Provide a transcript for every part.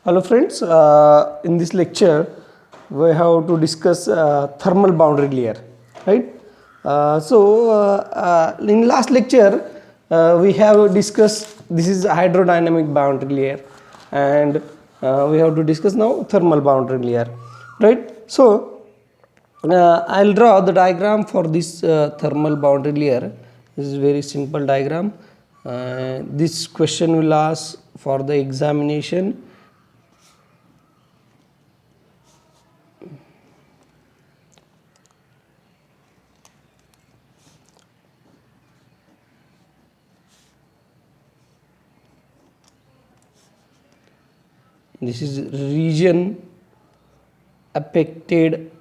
Hello friends, in this lecture we have to discuss thermal boundary layer, right? In last lecture we have discussed this is hydrodynamic boundary layer, and we have to discuss now thermal boundary layer, right? I'll draw the diagram for this thermal boundary layer. This is very simple diagram. This question will ask for the examination. This is region affected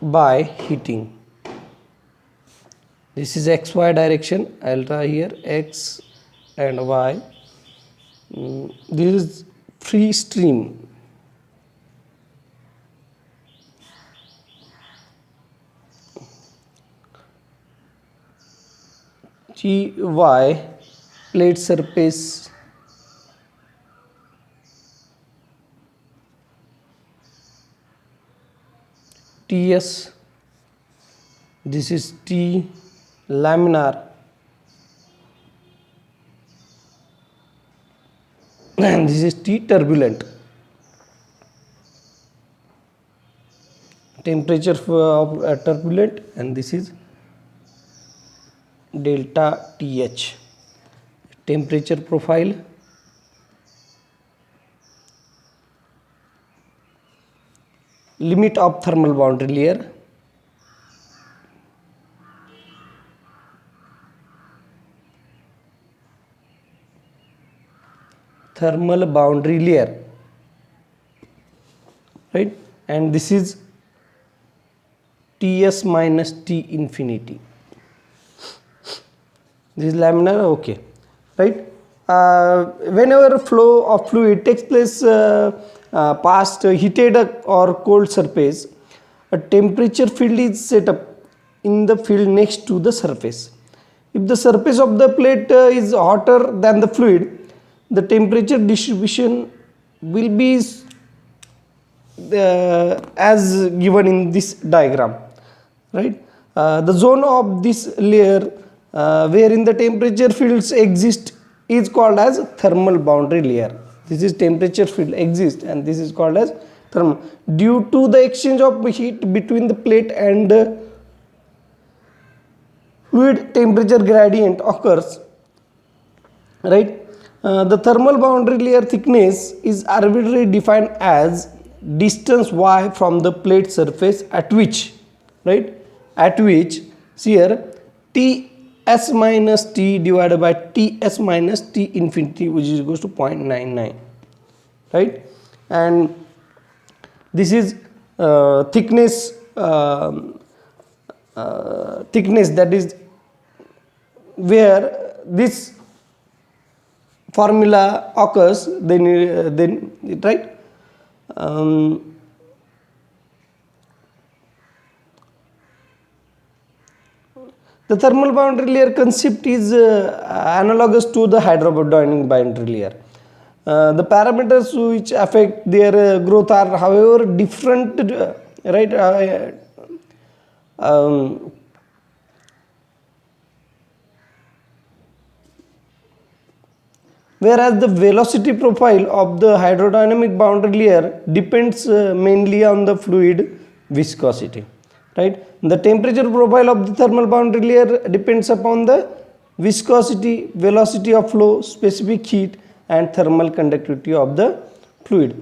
by heating. This is xy direction. I'll draw here x and y. This is free stream. Ty plate surface Ts. This is T laminar and this is T turbulent. Temperature of turbulent, and this is delta Th. Temperature profile, limit of thermal boundary layer, thermal boundary layer, right? And this is Ts minus T infinity. This is laminar, okay, right? Whenever flow of fluid takes place past heated or cold surface, a temperature field is set up in the field next to the surface. If the surface of the plate is hotter than the fluid, the temperature distribution will be as given in this diagram, right? The zone of this layer wherein the temperature fields exist is called as thermal boundary layer. This is temperature field exists, and this is called as thermal. Due to the exchange of heat between the plate and fluid, temperature gradient occurs, right? The thermal boundary layer thickness is arbitrarily defined as distance y from the plate surface at which, right, at which, see here, Ts minus T divided by Ts minus T infinity, which is equals to 0.99, right? And this is thickness thickness, that is where this formula occurs, then right. The thermal boundary layer concept is analogous to the hydrodynamic boundary layer. The parameters which affect their growth are, however, different, right? Whereas the velocity profile of the hydrodynamic boundary layer depends mainly on the fluid viscosity, right? The temperature profile of the thermal boundary layer depends upon the viscosity, velocity of flow, specific heat, and thermal conductivity of the fluid.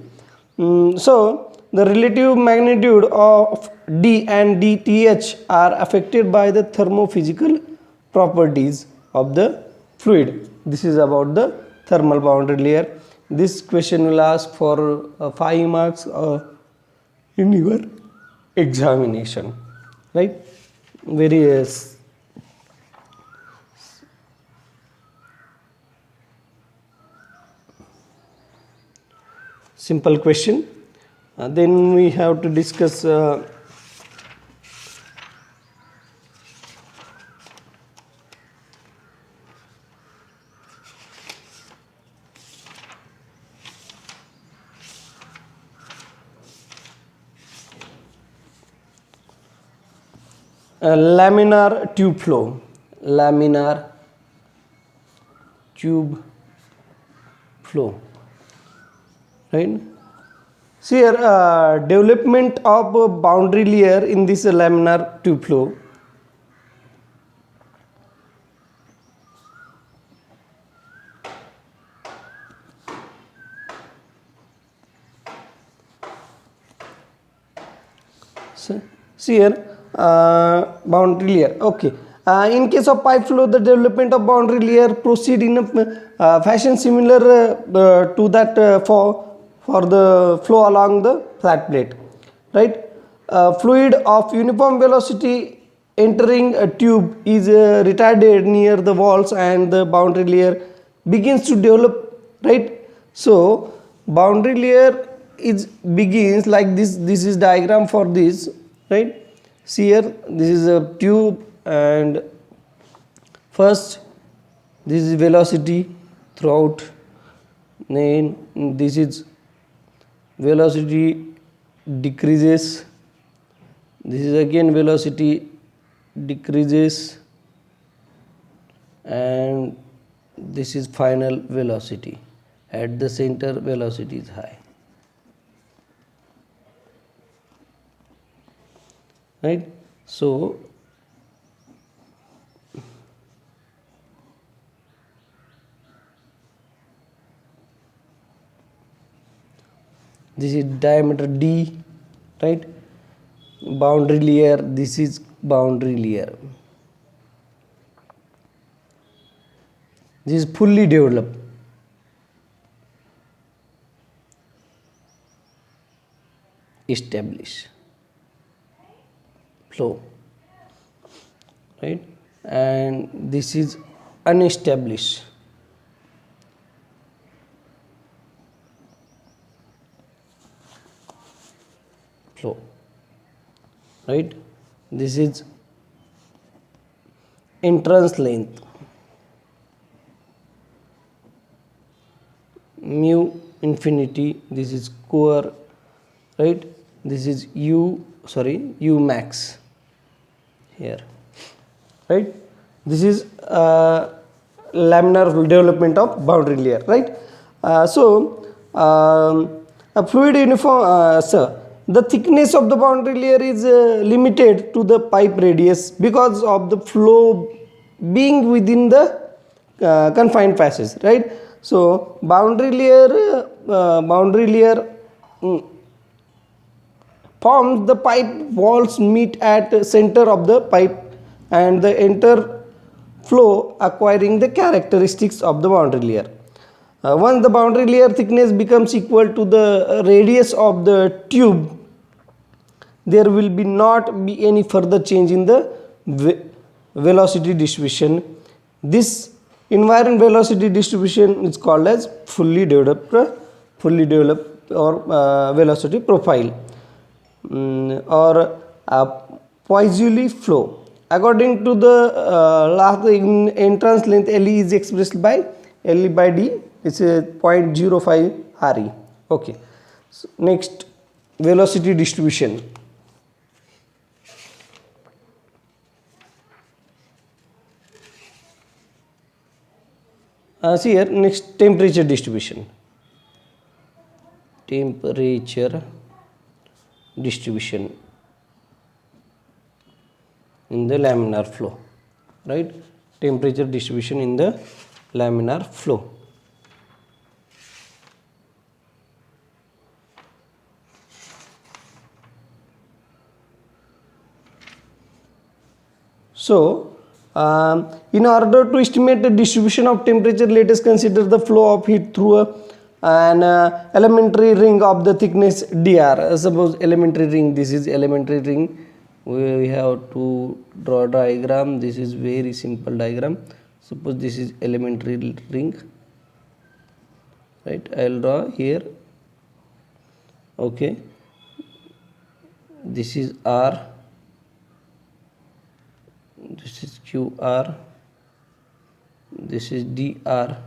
So the relative magnitude of d and dth are affected by the thermophysical properties of the fluid. This is about the thermal boundary layer. This question will ask for 5 marks in your examination, right? Very simple question. Then we have to discuss laminar tube flow, laminar tube flow, right? See here, development of boundary layer in this laminar tube flow. So, see here, boundary layer. Okay. In case of pipe flow, the development of boundary layer proceed in a fashion similar to that for the flow along the flat plate, right? Fluid of uniform velocity entering a tube is retarded near the walls and the boundary layer begins to develop, right? So boundary layer is begins like this. This is diagram for this, right? See here, this is a tube, and first this is velocity throughout, then this is velocity decreases, this is again velocity decreases, and this is final velocity. At the center velocity is high, right? So this is diameter D, right? Boundary layer, this is boundary layer. This is fully developed. Establish flow, right? And this is unestablished. Flow, right? This is entrance length, mu infinity, this is core, right? This is u max here, right? This is laminar development of boundary layer, right? A fluid uniform, the thickness of the boundary layer is limited to the pipe radius because of the flow being within the confined passage, right? So boundary layer forms the pipe walls meet at center of the pipe and the enter flow acquiring the characteristics of the boundary layer. Once the boundary layer thickness becomes equal to the radius of the tube, there will not be any further change in the velocity distribution. This invariant velocity distribution is called as fully developed or velocity profile, or Poiseuille flow. According to the last entrance length, LE is expressed by LE by D, it's a 0.05 RE. Okay. So next, velocity distribution. See here, next, temperature distribution. Temperature distribution in the laminar flow, right? Temperature distribution in the laminar flow. So in order to estimate the distribution of temperature, let us consider the flow of heat through an elementary ring of the thickness dr. Suppose elementary ring, this is elementary ring. We have to draw a diagram. This is very simple diagram. Suppose this is elementary ring, right? I will draw here. Okay, this is R, this is QR, this is DR,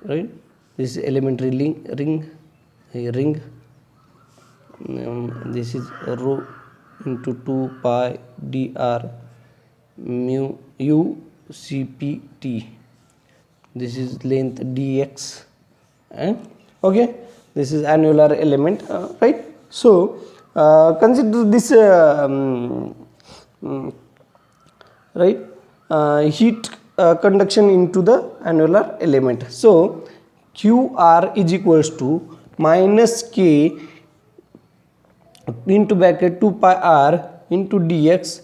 right? This is elementary ring. This is rho into 2 pi dr mu u cpt. This is length dx, and okay, this is annular element, right? So consider this right, heat conduction into the annular element. So qr is equals to minus k into bracket 2 pi r into dx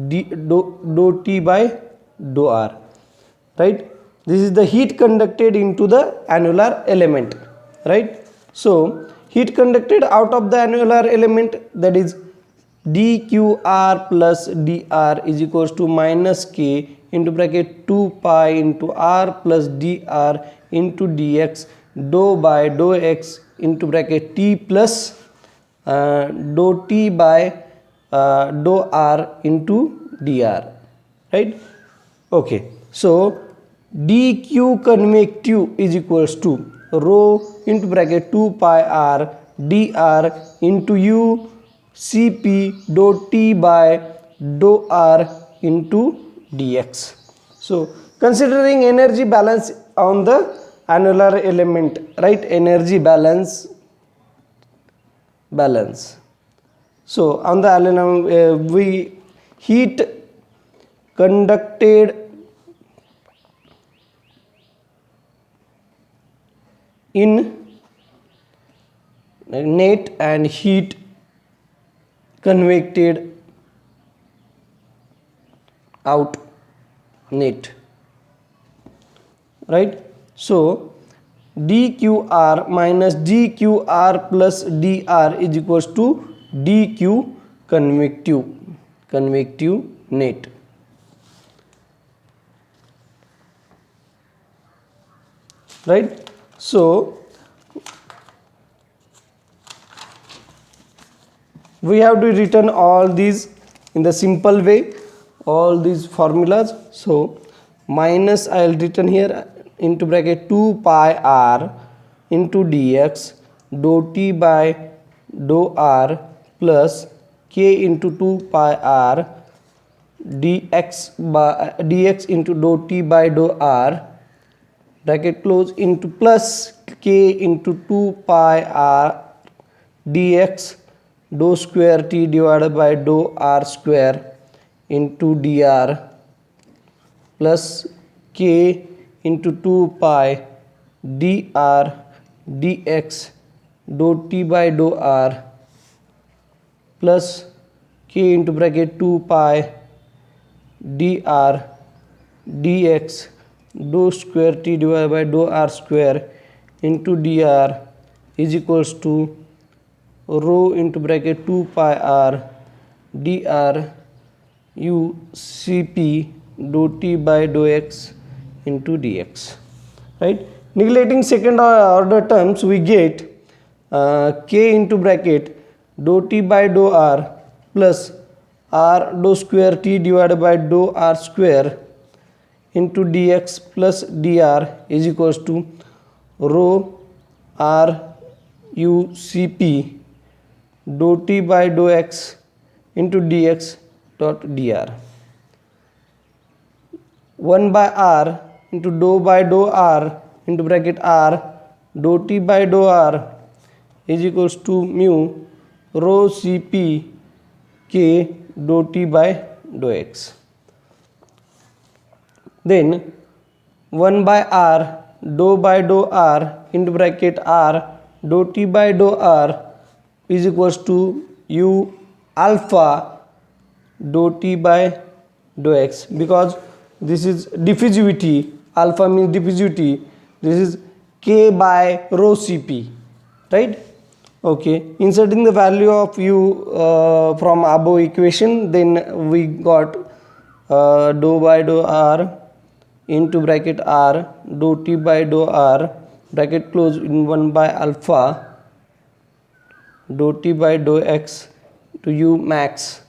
dou t by dou r, right? This is the heat conducted into the annular element, right? So heat conducted out of the annular element, that is dqr plus dr is equals to minus k into bracket 2 pi into r plus dr into dx dou by dou x into bracket t plus dou t by dou r into dr, right? Okay, so dq convective is equals to rho into bracket 2 pi r dr into u cp dou t by dou r into dx. So considering energy balance on the annular element, right? Energy balance. So on the annular we heat conducted in net and heat convected out net, right? So dqr minus dqr plus dr is equals to dq convective net, right? So we have to written all these in the simple way, all these formulas. So minus I will written here into bracket 2 pi r into dx dou t by dou r plus k into 2 pi r dx into dou t by dou r bracket close into plus k into 2 pi r dx dou square t divided by dou r square into dr plus k into 2 pi dr dx dou t by dou r plus k into bracket 2 pi dr dx dou square t divided by dou r square into dr is equals to rho into bracket 2 pi r dr u cp dou t by dou x into dx, right? Neglecting second order terms, we get k into bracket dou t by dou r plus r dou square t divided by dou r square into dx plus dr is equals to rho r u cp dou t by dou x into dx dot dr. 1 by r into dou by dou r into bracket r dou t by dou r is equals to mu rho cp k dou t by dou x. Then 1 by r dou by dou r into bracket r dou t by dou r is equals to u alpha dou t by dou x, because this is diffusivity, alpha means diffusivity, this is k by rho cp, right? Okay, inserting the value of u from above equation, then we got dou by dou r into bracket r dou t by dou r bracket close in 1 by alpha dou t by dou x to u max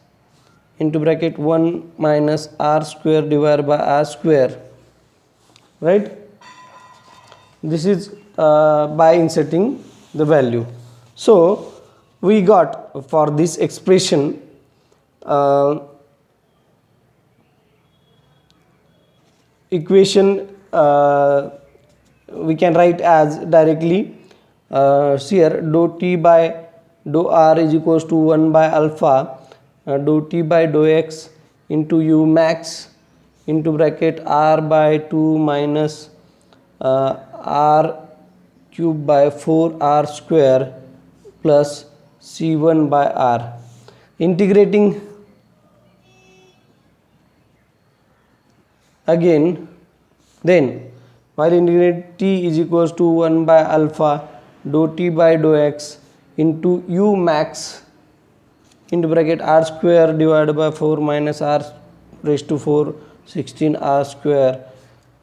into bracket 1 minus r square divided by r square, right? This is by inserting the value. So we got for this expression equation we can write as directly here dou t by dou r is equals to 1 by alpha dou t by dou x into u max into bracket r by 2 minus r cube by 4r square plus c1 by r. Integrating again, then while integrate t is equals to 1 by alpha dou t by dou x into u max into bracket r square divided by 4 minus r raised to 4 16 r square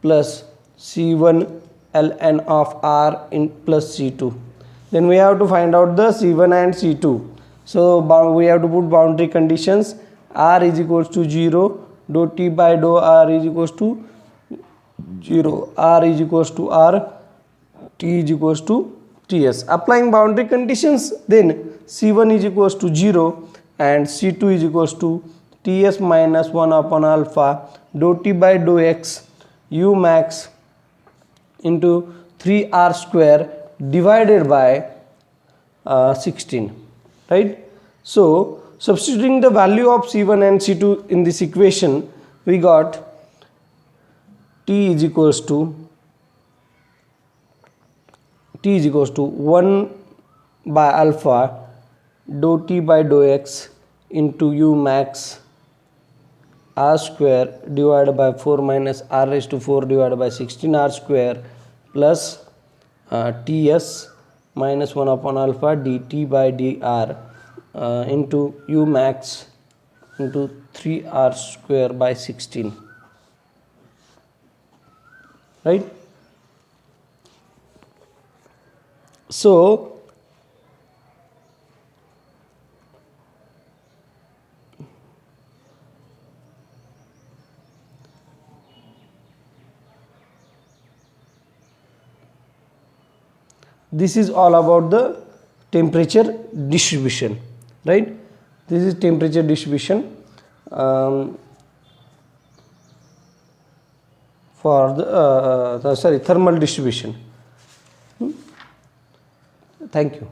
plus c1 ln of r in plus c2. Then we have to find out the c1 and c2. So we have to put boundary conditions. R is equals to 0, dou t by dou r is equals to 0, r is equals to r, t is equals to ts. Applying boundary conditions, then c1 is equals to 0 and c2 is equals to ts minus 1 upon alpha dou t by dou x u max into 3r square divided by 16, right? So substituting the value of c1 and c2 in this equation, we got t is equals to 1 by alpha dou t by dou x into u max r square divided by 4 minus r raised to 4 divided by 16 r square plus ts minus 1 upon alpha dt by dr into u max into 3r square by 16, right? So this is all about the temperature distribution, right? This is temperature distribution for the thermal distribution. Thank you.